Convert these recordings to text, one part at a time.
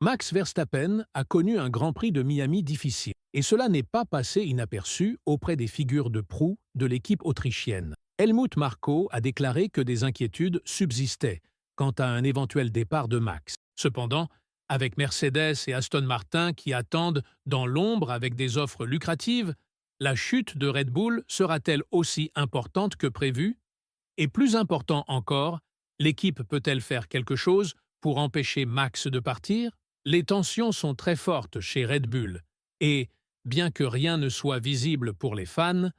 Max Verstappen a connu un Grand Prix de Miami difficile, et cela n'est pas passé inaperçu auprès des figures de proue de l'équipe autrichienne. Helmut Marko a déclaré que des inquiétudes subsistaient quant à un éventuel départ de Max. Cependant, avec Mercedes et Aston Martin qui attendent dans l'ombre avec des offres lucratives, la chute de Red Bull sera-t-elle aussi importante que prévu? Et plus important encore, l'équipe peut-elle faire quelque chose pour empêcher Max de partir? Les tensions sont très fortes chez Red Bull et, bien que rien ne soit visible pour les fans,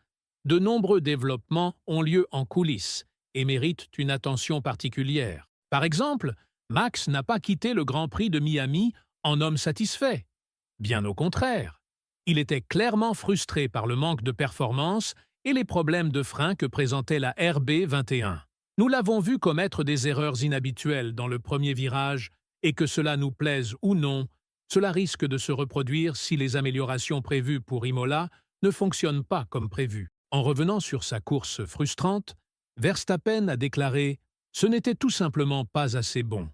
de nombreux développements ont lieu en coulisses et méritent une attention particulière. Par exemple, Max n'a pas quitté le Grand Prix de Miami en homme satisfait. Bien au contraire. Il était clairement frustré par le manque de performance et les problèmes de frein que présentait la RB21. Nous l'avons vu commettre des erreurs inhabituelles dans le premier virage, et que cela nous plaise ou non, cela risque de se reproduire si les améliorations prévues pour Imola ne fonctionnent pas comme prévu. En revenant sur sa course frustrante, Verstappen a déclaré « Ce n'était tout simplement pas assez bon.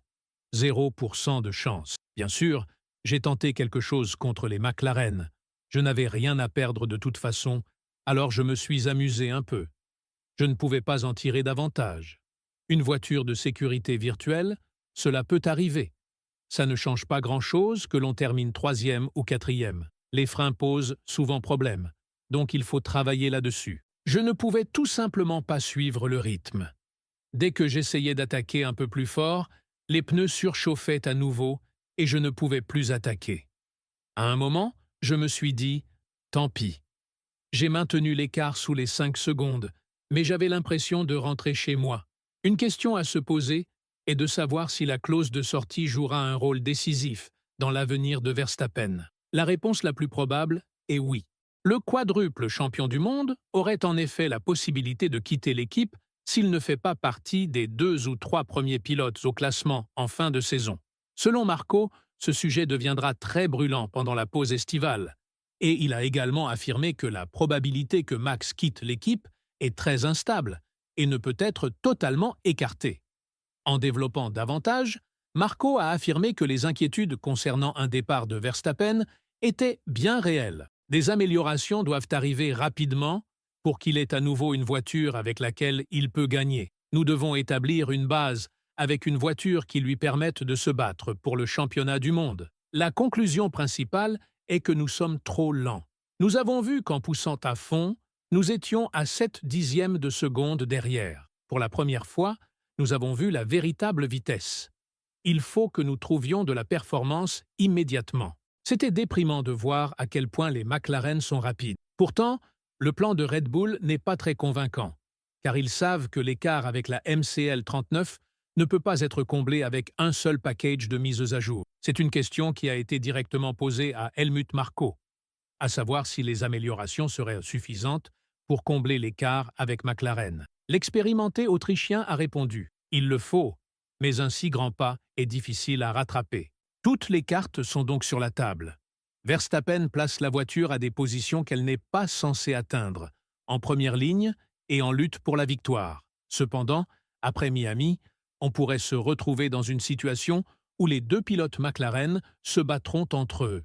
0% de chance. Bien sûr, j'ai tenté quelque chose contre les McLaren. Je n'avais rien à perdre de toute façon, alors je me suis amusé un peu. Je ne pouvais pas en tirer davantage. Une voiture de sécurité virtuelle, cela peut arriver. Ça ne change pas grand-chose que l'on termine 3e ou 4e. Les freins posent souvent problème, donc il faut travailler là-dessus. Je ne pouvais tout simplement pas suivre le rythme. Dès que j'essayais d'attaquer un peu plus fort, les pneus surchauffaient à nouveau et je ne pouvais plus attaquer. À un moment, je me suis dit « Tant pis ». J'ai maintenu l'écart sous les 5 secondes, mais j'avais l'impression de rentrer chez moi. Une question à se poser est de savoir si la clause de sortie jouera un rôle décisif dans l'avenir de Verstappen. La réponse la plus probable est oui. Le quadruple champion du monde aurait en effet la possibilité de quitter l'équipe s'il ne fait pas partie des 2 ou 3 premiers pilotes au classement en fin de saison. Selon Marko, ce sujet deviendra très brûlant pendant la pause estivale, et il a également affirmé que la probabilité que Max quitte l'équipe est très instable et ne peut être totalement écartée. En développant davantage, Marko a affirmé que les inquiétudes concernant un départ de Verstappen étaient bien réelles. Des améliorations doivent arriver rapidement pour qu'il ait à nouveau une voiture avec laquelle il peut gagner. Nous devons établir une base avec une voiture qui lui permette de se battre pour le championnat du monde. La conclusion principale est que nous sommes trop lents. Nous avons vu qu'en poussant à fond, nous étions à 7 dixièmes de seconde derrière. Pour la première fois, nous avons vu la véritable vitesse. Il faut que nous trouvions de la performance immédiatement. C'était déprimant de voir à quel point les McLaren sont rapides. Pourtant, le plan de Red Bull n'est pas très convaincant, car ils savent que l'écart avec la MCL 39 ne peut pas être comblé avec un seul package de mises à jour. C'est une question qui a été directement posée à Helmut Marko, à savoir si les améliorations seraient suffisantes pour combler l'écart avec McLaren. L'expérimenté Autrichien a répondu « Il le faut, mais un si grand pas est difficile à rattraper. » Toutes les cartes sont donc sur la table. Verstappen place la voiture à des positions qu'elle n'est pas censée atteindre, en première ligne et en lutte pour la victoire. Cependant, après Miami, on pourrait se retrouver dans une situation où les 2 pilotes McLaren se battront entre eux.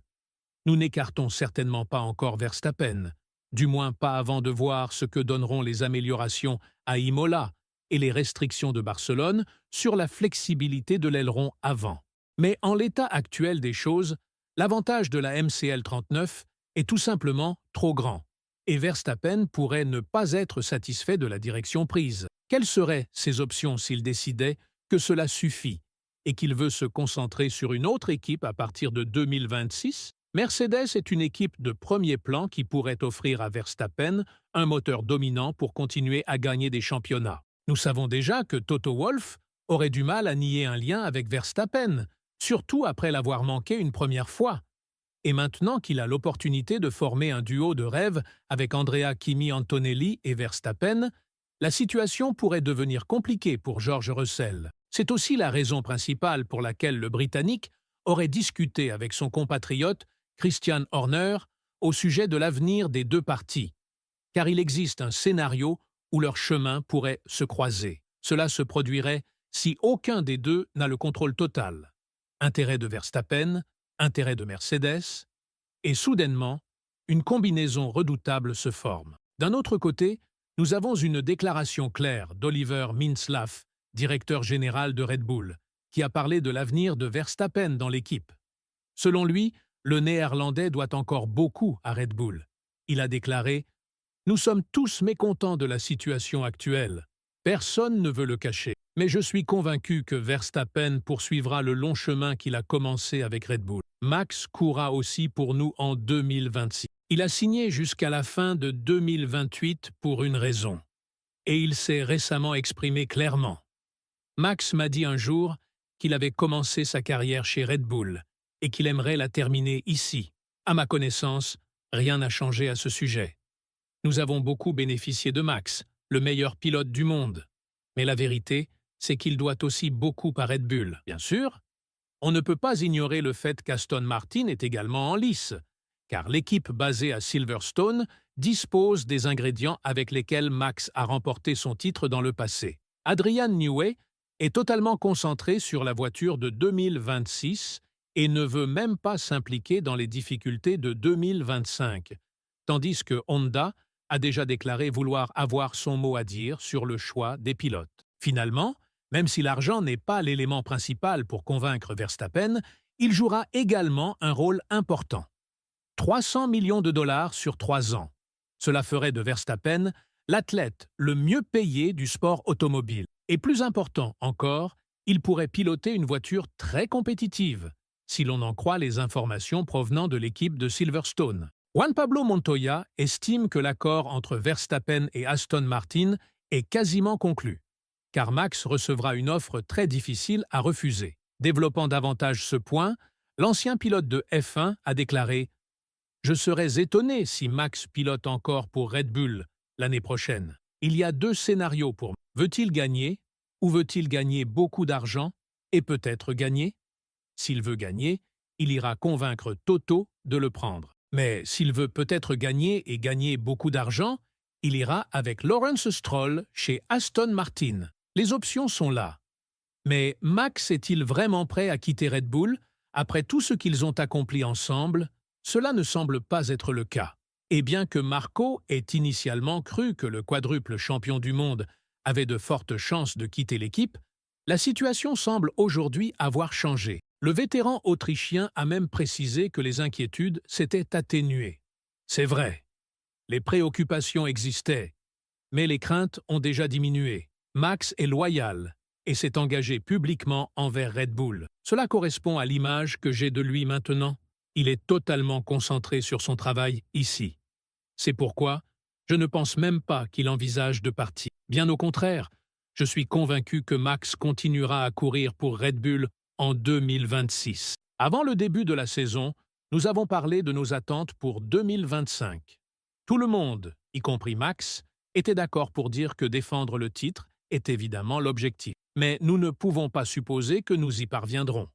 Nous n'écartons certainement pas encore Verstappen, du moins pas avant de voir ce que donneront les améliorations à Imola et les restrictions de Barcelone sur la flexibilité de l'aileron avant. Mais en l'état actuel des choses, l'avantage de la MCL 39 est tout simplement trop grand, et Verstappen pourrait ne pas être satisfait de la direction prise. Quelles seraient ses options s'il décidait que cela suffit et qu'il veut se concentrer sur une autre équipe à partir de 2026? Mercedes est une équipe de premier plan qui pourrait offrir à Verstappen un moteur dominant pour continuer à gagner des championnats. Nous savons déjà que Toto Wolff aurait du mal à nier un lien avec Verstappen, surtout après l'avoir manqué une première fois. Et maintenant qu'il a l'opportunité de former un duo de rêve avec Andrea Kimi Antonelli et Verstappen, la situation pourrait devenir compliquée pour George Russell. C'est aussi la raison principale pour laquelle le Britannique aurait discuté avec son compatriote Christian Horner au sujet de l'avenir des 2 parties, car il existe un scénario où leurs chemins pourraient se croiser. Cela se produirait si aucun des deux n'a le contrôle total. Intérêt de Verstappen, intérêt de Mercedes, et soudainement, une combinaison redoutable se forme. D'un autre côté, nous avons une déclaration claire d'Oliver Mintzlaff, directeur général de Red Bull, qui a parlé de l'avenir de Verstappen dans l'équipe. Selon lui, le Néerlandais doit encore beaucoup à Red Bull. Il a déclaré « Nous sommes tous mécontents de la situation actuelle. Personne ne veut le cacher. Mais je suis convaincu que Verstappen poursuivra le long chemin qu'il a commencé avec Red Bull. Max courra aussi pour nous en 2026. Il a signé jusqu'à la fin de 2028 pour une raison. Et il s'est récemment exprimé clairement. Max m'a dit un jour qu'il avait commencé sa carrière chez Red Bull et qu'il aimerait la terminer ici. À ma connaissance, rien n'a changé à ce sujet. Nous avons beaucoup bénéficié de Max, le meilleur pilote du monde. Mais la vérité, c'est qu'il doit aussi beaucoup à Red Bull. Bien sûr, on ne peut pas ignorer le fait qu'Aston Martin est également en lice, car l'équipe basée à Silverstone dispose des ingrédients avec lesquels Max a remporté son titre dans le passé. Adrian Newey est totalement concentré sur la voiture de 2026 et ne veut même pas s'impliquer dans les difficultés de 2025, tandis que Honda a déjà déclaré vouloir avoir son mot à dire sur le choix des pilotes. Finalement, même si l'argent n'est pas l'élément principal pour convaincre Verstappen, il jouera également un rôle important. 300 millions de dollars sur 3 ans. Cela ferait de Verstappen l'athlète le mieux payé du sport automobile. Et plus important encore, il pourrait piloter une voiture très compétitive, si l'on en croit les informations provenant de l'équipe de Silverstone. Juan Pablo Montoya estime que l'accord entre Verstappen et Aston Martin est quasiment conclu, car Max recevra une offre très difficile à refuser. Développant davantage ce point, l'ancien pilote de F1 a déclaré « Je serais étonné si Max pilote encore pour Red Bull l'année prochaine. Il y a 2 scénarios pour moi. Veut-il gagner ou veut-il gagner beaucoup d'argent et peut-être gagner? S'il veut gagner, il ira convaincre Toto de le prendre. Mais s'il veut peut-être gagner et gagner beaucoup d'argent, il ira avec Lawrence Stroll chez Aston Martin. Les options sont là. Mais Max est-il vraiment prêt à quitter Red Bull après tout ce qu'ils ont accompli ensemble? Cela ne semble pas être le cas. Et bien que Marco ait initialement cru que le quadruple champion du monde avait de fortes chances de quitter l'équipe, la situation semble aujourd'hui avoir changé. Le vétéran autrichien a même précisé que les inquiétudes s'étaient atténuées. C'est vrai, les préoccupations existaient, mais les craintes ont déjà diminué. Max est loyal et s'est engagé publiquement envers Red Bull. Cela correspond à l'image que j'ai de lui maintenant. Il est totalement concentré sur son travail ici. C'est pourquoi je ne pense même pas qu'il envisage de partir. Bien au contraire, je suis convaincu que Max continuera à courir pour Red Bull en 2026. Avant le début de la saison, nous avons parlé de nos attentes pour 2025. Tout le monde, y compris Max, était d'accord pour dire que défendre le titre est évidemment l'objectif. Mais nous ne pouvons pas supposer que nous y parviendrons.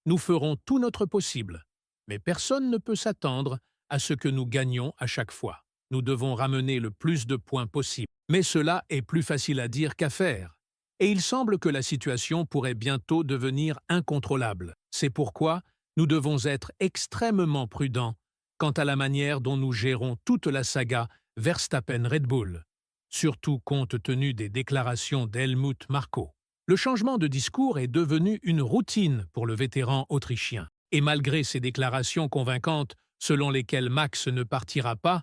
Nous ferons tout notre possible, mais personne ne peut s'attendre à ce que nous gagnions à chaque fois. Nous devons ramener le plus de points possible. Mais cela est plus facile à dire qu'à faire. Et il semble que la situation pourrait bientôt devenir incontrôlable. C'est pourquoi nous devons être extrêmement prudents quant à la manière dont nous gérons toute la saga Verstappen-Red Bull, surtout compte tenu des déclarations d'Helmut Marko. Le changement de discours est devenu une routine pour le vétéran autrichien. Et malgré ces déclarations convaincantes selon lesquelles Max ne partira pas,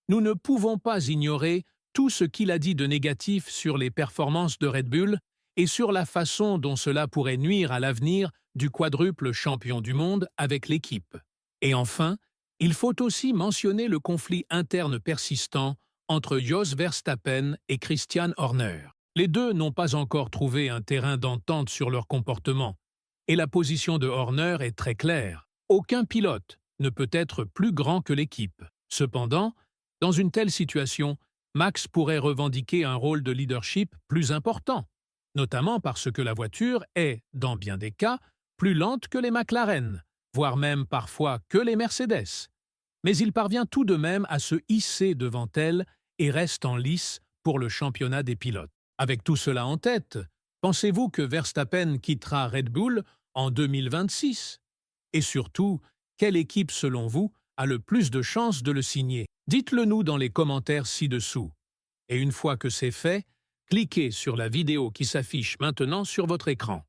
nous ne pouvons pas ignorer tout ce qu'il a dit de négatif sur les performances de Red Bull et sur la façon dont cela pourrait nuire à l'avenir du quadruple champion du monde avec l'équipe. Et enfin, il faut aussi mentionner le conflit interne persistant entre Jos Verstappen et Christian Horner. Les deux n'ont pas encore trouvé un terrain d'entente sur leur comportement, et la position de Horner est très claire. Aucun pilote ne peut être plus grand que l'équipe. Cependant, dans une telle situation, Max pourrait revendiquer un rôle de leadership plus important, notamment parce que la voiture est, dans bien des cas, plus lente que les McLaren, voire même parfois que les Mercedes. Mais il parvient tout de même à se hisser devant elle et reste en lice pour le championnat des pilotes. Avec tout cela en tête, pensez-vous que Verstappen quittera Red Bull en 2026? Et surtout, quelle équipe, selon vous, a le plus de chances de le signer? Dites-le nous dans les commentaires ci-dessous. Et une fois que c'est fait, cliquez sur la vidéo qui s'affiche maintenant sur votre écran.